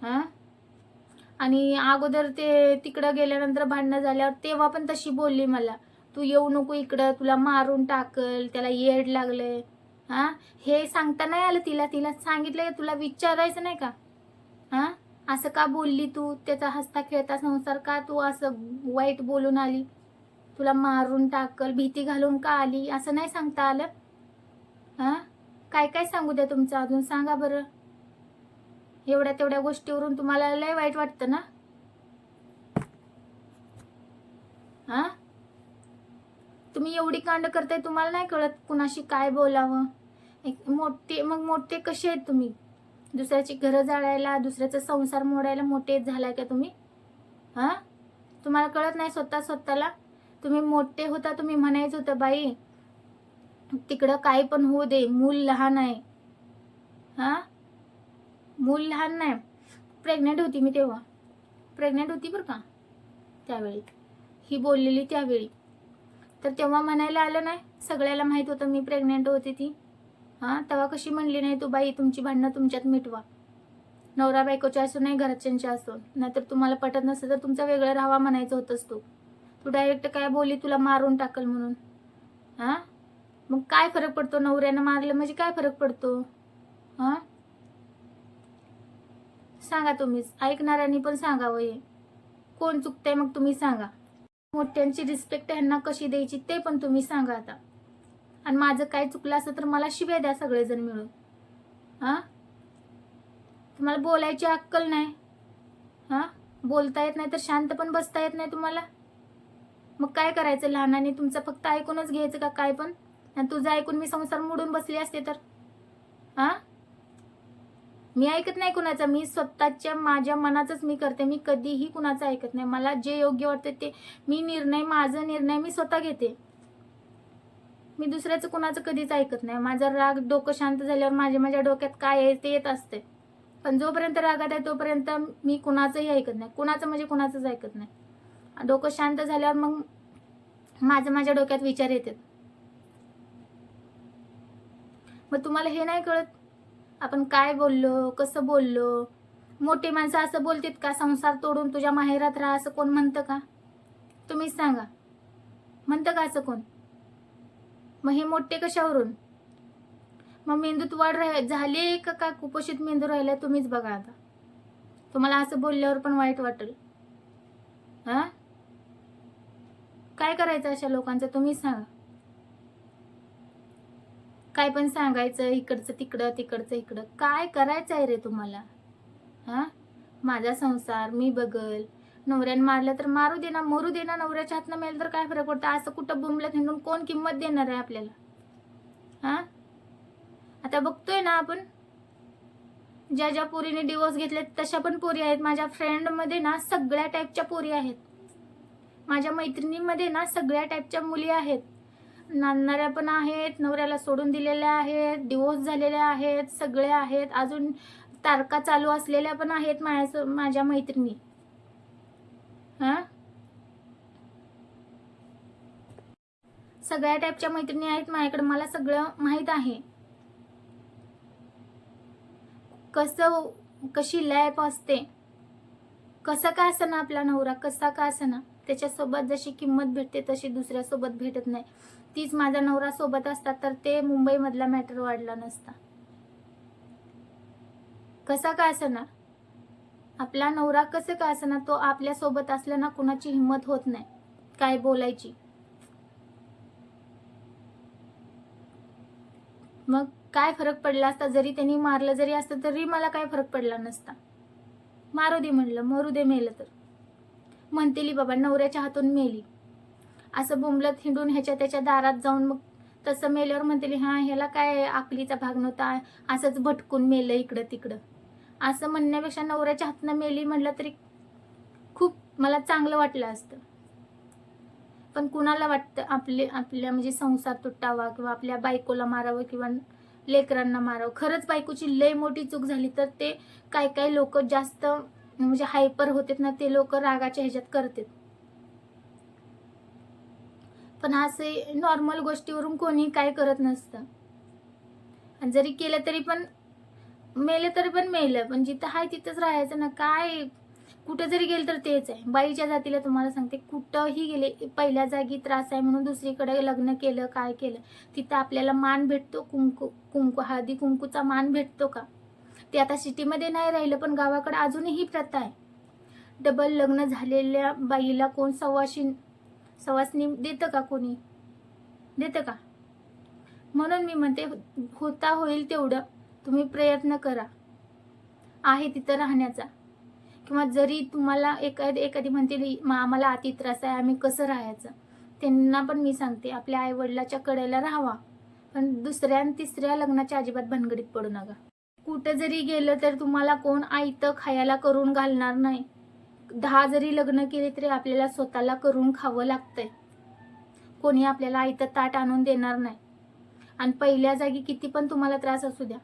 हा, आणि अगोदर ते तिकडं गेल्यानंतर भांडणं झाल्यावर तेव्हा पण तशी बोलली मला, तू येऊ नको इकडं, तुला मारून टाकल, त्याला येड लागलंय. हा, हे सांगता नाही आलं तिला सांगितलं तुला विचारायचं नाही का? हा, असं का बोलली तू? त्याचा हसता खेळता संसार का तू असं वाईट बोलून आली? तुला मारून टाकल, भीती घालून का आली? असं नाही सांगता आलं? हा, काय काय सांगू द्या तुमचं अजून सांगा बरं. एवढ्या तेवढ्या गोष्टीवरून तुम्हाला लय वाईट वाटतं ना? हा, तुम्ही एवढी कांड करताय, तुम्हाला नाही कळत कुणाशी काय बोलावं? मोठे कसे आहेत तुम्ही? दुसऱ्याची घरं जाळायला, दुसऱ्याचा संसार मोडायला मोठे झालाय का तुम्ही? हा, तुम्हाला कळत नाही स्वतःला? तुम्ही मोठे होता, तुम्ही म्हणायचं होतं बाई तिकडं काही पण होऊ दे, मूल लहान आहे. हा, मूल लहान नाही. प्रेग्नेंट होती बरं का त्यावेळी, ही बोललेली त्यावेळी. तर तेव्हा म्हणायला आलं नाही? सगळ्याला माहीत होतं मी प्रेग्नेंट होते ती. तेव्हा कशी म्हणली नाही तू बाई तुमची भांडणं तुमच्यात मिटवा, नवरा बायकोच्या असो नाही घरच्यांच्या असो, नाहीतर तुम्हाला पटत नसेल तर तुमचं वेगळं राहावा म्हणायचं होतंस तू डायरेक्ट काय बोलली तुला मारून टाकल म्हणून. मग काय फरक पडतो, नवऱ्यानं मारलं म्हणजे काय फरक पडतो? सांगा तुम्हीच, ऐकणाऱ्यांनी पण सांगावं हे. कोण चुकतंय मग तुम्ही सांगा. मोठ्यांची रिस्पेक्ट ह्यांना कशी द्यायची ते पण तुम्ही सांगा आता. आणि माझं काय चुकलं असं तर मला शिव्या द्या सगळेजण मिळून. तुम्हाला बोलायची अक्कल नाही, बोलता येत नाही तर शांत पण बसता येत नाही तुम्हाला. मग काय करायचं, लहानाने तुमचं फक्त ऐकूनच घ्यायचं का काय पण? आणि तुझं ऐकून मी संसार मोडून बसली असते तर? मी ऐकत नाही कुणाचा, मी स्वतःच्या माझ्या मनाचंच मी करते. मी कधीही कुणाचं ऐकत नाही. मला जे योग्य वाटते ते मी माझा निर्णय मी स्वतः घेते. मी दुसऱ्याचं कुणाचं कधीच ऐकत नाही. माझा राग डोकं शांत झाल्यावर माझ्या डोक्यात काय आहे ते येत असते. पण जोपर्यंत रागात आहे तोपर्यंत मी कुणाचंही ऐकत नाही. कुणाचं म्हणजे कुणाचंच ऐकत नाही. डोकं शांत झाल्यावर मग माझ्या डोक्यात विचार येतात. मग तुम्हाला हे नाही कळत आपण काय बोललो, कसं बोललो? मोठी माणसं असं बोलतात का, संसार तोडून तुझ्या माहेरात राहा असं कोण म्हणतं का? तुम्हीच सांगा, म्हणतं का असं कोण? मग हे मोठे कशावरून? मग मेंदूत वाढ झाली का काय कुपोषित मेंदू राहिला तुम्हीच बघा आता. तुम्हाला असं बोलल्यावर पण वाईट वाटेल. काय करायचं अशा लोकांचं तुम्हीच सांगा. काय पण सांगायचं, इकडचं तिकडं तिकडचं इकडं. काय करायचं आहे रे तुम्हाला? माझा संसार मी बघल, नवऱ्यानं मारलं तर मारू दे ना, मरू दे ना, नवऱ्याच्या हातनं मेल तर काय फरक पडतं? असं कुठं बुमलं हिंडून कोण किंमत देणार आहे आपल्याला? आता बघतोय ना आपण, ज्या पोरीने डिवोर्स घेतले तशा पण पोरी आहेत. माझ्या फ्रेंडमध्ये ना सगळ्या टाईपच्या पोरी आहेत. माझ्या मैत्रिणीमध्ये ना सगळ्या टाईपच्या मुली आहेत. नांदणाऱ्या पण आहेत, नवऱ्याला सोडून दिलेल्या आहेत, डिवोर्स झालेल्या आहेत, सगळे आहेत. अजून तारका चालू असलेल्या पण आहेत माझ्या मैत्रिणी. सगळ्या टाईपच्या मैत्रिणी आहेत माझ्याकडे. मला सगळं माहित आहे. कशी लाईफ असते, कसा का असना आपला नवरा, कसा का असना त्याच्यासोबत जशी किंमत भेटते तशी दुसऱ्यासोबत भेटत नाही. तीच माझा नवरा सोबत असतात तर ते मुंबईमधला मॅटर वाढला नसता. कसा का असना आपला नवरा, कसं का असना तो आपल्या सोबत असला ना कुणाची हिंमत होत नाही काय बोलायची. मग काय फरक पडला असता? जरी त्यांनी मारलं जरी असतं तरी मला काय फरक पडला नसता. मारू दे म्हणलं, मरू दे, मेलं तर म्हणतेली बाबा नवऱ्याच्या हातून मेली असं बोंबलत हिंडून ह्याच्या त्याच्या दारात जाऊन मग तसं मेल्यावर म्हणतेली ह्याला काय आकलीचा भाग नव्हता, असंच भटकून मेलं इकडं तिकडं. असं म्हणण्यापेक्षा नवऱ्याच्या हातनं मेली म्हटलं तरी खूप मला चांगलं वाटलं असतं. पण कुणाला वाटतं आपल्या म्हणजे संसार तुटावा किंवा आपल्या बायकोला मारावं किंवा लेकरांना मारावं? खरंच बायकोची लय मोठी चूक झाली तर ते काय लोक जास्त म्हणजे हायपर होतात ना, ते लोक रागाच्या ह्याच्यात करतात. पण असे नॉर्मल गोष्टीवरून कोणी काय करत नसतं. आणि जरी केलं तरी पण मेलं तरी पण मेलं, पण जिथं आहे तिथंच राहायचं ना. काय कुठं जरी गेलं तर तेच आहे. बाईच्या जातीला तुम्हाला सांगते, कुठंही गेले पहिल्या जागी त्रास आहे म्हणून दुसरीकडे लग्न केलं, काय केलं, तिथं आपल्याला मान भेटतो, कुंकू हळदी कुंकूचा मान भेटतो का? ते आता सिटीमध्ये नाही राहिलं पण गावाकडे अजूनही प्रथा आहे. डबल लग्न झालेल्या बाईला कोण सवासनी देतं का? कोणी देतं का? म्हणून मी म्हणते होता होईल तेवढं तुम्ही प्रयत्न करा आहे तिथं राहण्याचा. किंवा जरी तुम्हाला एखादी म्हणते आम्हाला अति त्रास आहे, आम्ही कसं राहायचं, त्यांना पण मी सांगते आपल्या आई वडिलाच्या कडेला राहावा, पण दुसऱ्या आणि तिसऱ्या लग्नाच्या अजिबात भानगडीत पडू नका. कुठं जरी गेलं तर तुम्हाला कोण आयतं खायला करून घालणार नाही. 10 जरी लग्न केले तरी आपल्याला स्वतःला करून खावं लागतंय. कोणी आपल्याला आयतं ताट आणून देणार नाही. आणि पहिल्या जागी किती पण तुम्हाला त्रास असू द्या,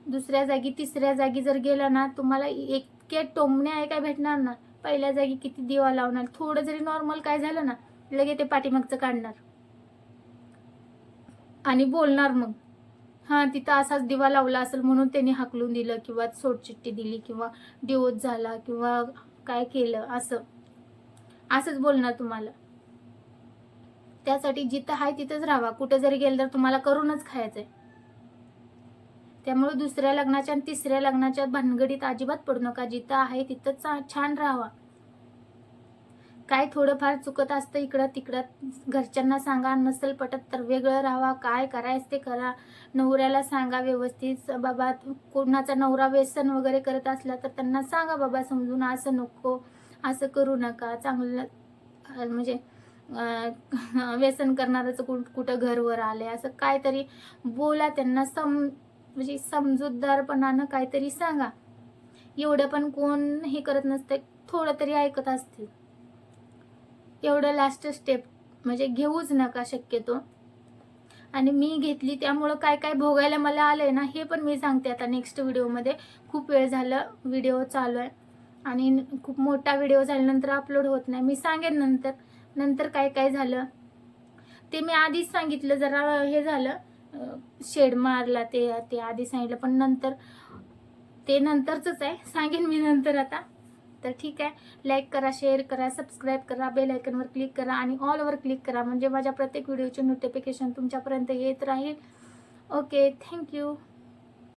दुसऱ्या जागी तिसऱ्या जागी जर गेला ना तुम्हाला इतके टोमणे आहे काय भेटणार ना. पहिल्या जागी किती दिवा लावणार, थोडं जरी नॉर्मल काय झालं ना लगे ते पाठीमागचं काढणार. आणि बोलणार मग हां तिथं असाच दिवा लावला असेल म्हणून त्यांनी हाकलून दिलं किंवा सोडचिठ्ठी दिली किंवा डिवोर्स झाला किंवा काय केलं असंच बोलणार तुम्हाला. त्यासाठी जिथं आहे तिथंच राहावा. कुठं जरी गेलं तर तुम्हाला करूनच खायचंय. त्यामुळे दुसऱ्या लग्नाच्या आणि तिसऱ्या लग्नाच्या भानगडीत अजिबात पडू नका. जिथं आहे तिथंच छान राहावा. काय थोडंफार चुकत असतं इकडं तिकडं, घरच्यांना सांगा. नसेल पटत तर वेगळं राहावा. काय करायचं ते करा. नवऱ्याला सांगा व्यवस्थित. बाबा कोणाचा नवरा व्यसन वगैरे करत असला तर त्यांना सांगा बाबा समजून, असं नको, असं करू नका. चांगलं म्हणजे व्यसन करणारच कुठं घरवर आले असं काहीतरी बोला त्यांना. म्हणजे समजूतदारपणानं काहीतरी सांगा. एवढं पण कोण हे करत नसते, थोडं तरी ऐकत असतील. एवढं लास्ट स्टेप म्हणजे घेऊच नका शक्यतो. आणि मी घेतली त्यामुळं काय काय भोगायला मला आलंय ना हे पण मी सांगते आता नेक्स्ट व्हिडिओमध्ये. खूप वेळ झालं व्हिडिओ चालू आहे आणि खूप मोठा व्हिडिओ झाल्यानंतर अपलोड होत नाही. मी सांगेन नंतर काय काय झालं ते मी आधीच सांगितलं. जरा हे झालं शेड मारला ते आधी सांगितलं, पण नंतर ते नंतरच आहे, सांगेन मी नंतर आता. तर ठीक आहे, लाईक करा, शेअर करा, सबस्क्राईब करा, बेल आयकॉनवर क्लिक करा आणि ऑलवर क्लिक करा म्हणजे माझ्या प्रत्येक व्हिडिओचे नोटिफिकेशन तुमच्यापर्यंत येत राहील. Okay, thank you.